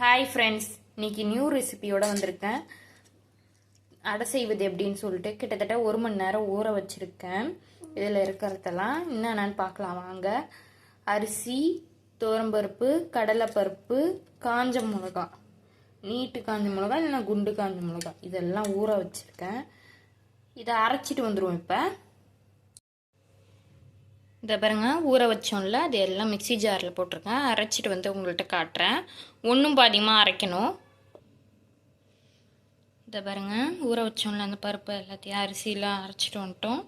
Hi friends, இன்னைக்கு new ரெசிபியோட வந்திருக்கேன். அடை செய்வது எப்படின்னு சொல்லிட்டு கிட்டத்தட்ட 1 மணி நேரம் ஊற வச்சுருக்கேன். இதில் இருக்கிறதெல்லாம் என்னென்னு பார்க்கலாம் வாங்க. அரிசி, துவரம்பருப்பு, கடலைப்பருப்பு, காஞ்ச மிளகா, நீட்டு காஞ்ச மிளகா இல்லைன்னா குண்டு காஞ்ச மிளகா, இதெல்லாம் ஊற வச்சுருக்கேன். இதை அரைச்சிட்டு வந்துடுவோம். இப்போ இதை பாருங்க, ஊற வச்சோம்ல, அது எல்லாம் மிக்சி ஜாரில் போட்டிருக்கேன். அரைச்சிட்டு வந்து உங்கள்கிட்ட காட்டுறேன். ஒன்றும் பாதியமாக அரைக்கணும். இதை பாருங்க, ஊற வச்சோம்ல அந்த பருப்பு எல்லாத்தையும் அரிசியெலாம் அரைச்சிட்டு வந்துட்டோம்.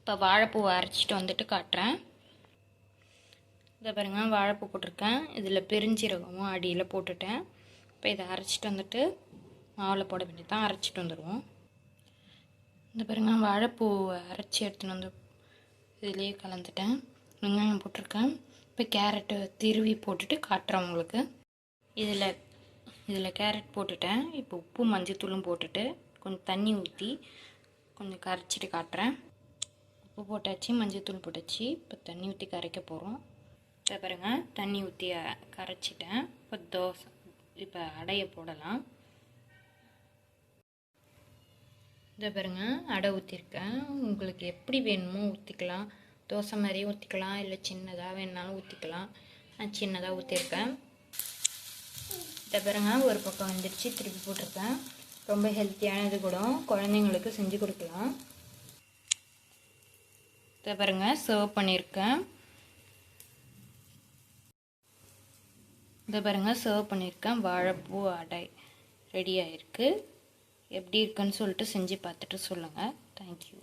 இப்போ வாழைப்பூவை அரைச்சிட்டு வந்துட்டு காட்டுறேன். இதை பாருங்க, வாழைப்பூ போட்டிருக்கேன். இதில் பெருஞ்சீரகமும் அடியில் போட்டுட்டேன். இப்போ இதை அரைச்சிட்டு வந்துட்டு மாவில் போட வேண்டியதான். அரைச்சிட்டு வந்துடுவோம். இந்த பாருங்க, வாழைப்பூவை அரைச்சி எடுத்துன்னு வந்து இதிலேயே கலந்துட்டேன். வெங்காயம் போட்டிருக்கேன். இப்போ கேரட்டு திருவி போட்டுட்டு காட்டுறேன் உங்களுக்கு. இதில் கேரட் போட்டுட்டேன். இப்போ உப்பு மஞ்சத்தூளும் போட்டுட்டு கொஞ்சம் தண்ணி ஊற்றி கொஞ்சம் கரைச்சிட்டு காட்டுறேன். உப்பு போட்டாச்சு, மஞ்சத்தூள் போட்டாச்சு. இப்போ தண்ணி ஊற்றி கரைக்க போகிறோம். இதை பாருங்க, தண்ணி ஊற்றி கரைச்சிட்டேன். இப்போ அடையை போடலாம். இதை பாருங்க, அடை ஊற்றிருக்கேன். உங்களுக்கு எப்படி வேணுமோ ஊற்றிக்கலாம். தோசை மாதிரியும் ஊற்றிக்கலாம், இல்லை சின்னதாக வேணுனாலும் ஊற்றிக்கலாம். நான் சின்னதாக ஊற்றிருக்கேன். இதை பாருங்க, ஒரு பக்கம் வந்துடுச்சு, திருப்பி போட்டிருக்கேன். ரொம்ப ஹெல்த்தியானது கூட, குழந்தைங்களுக்கு செஞ்சு கொடுக்கலாம். இதை பாருங்க, சர்வ் பண்ணியிருக்கேன். இதை பாருங்க, சர்வ் பண்ணியிருக்கேன். வாழைப்பூ அடை ரெடி ஆகிருக்கு. எப்படி இருக்குன்னு சொல்லிட்டு செஞ்சு பார்த்துட்டு சொல்லுங்கள். தேங்க்யூ.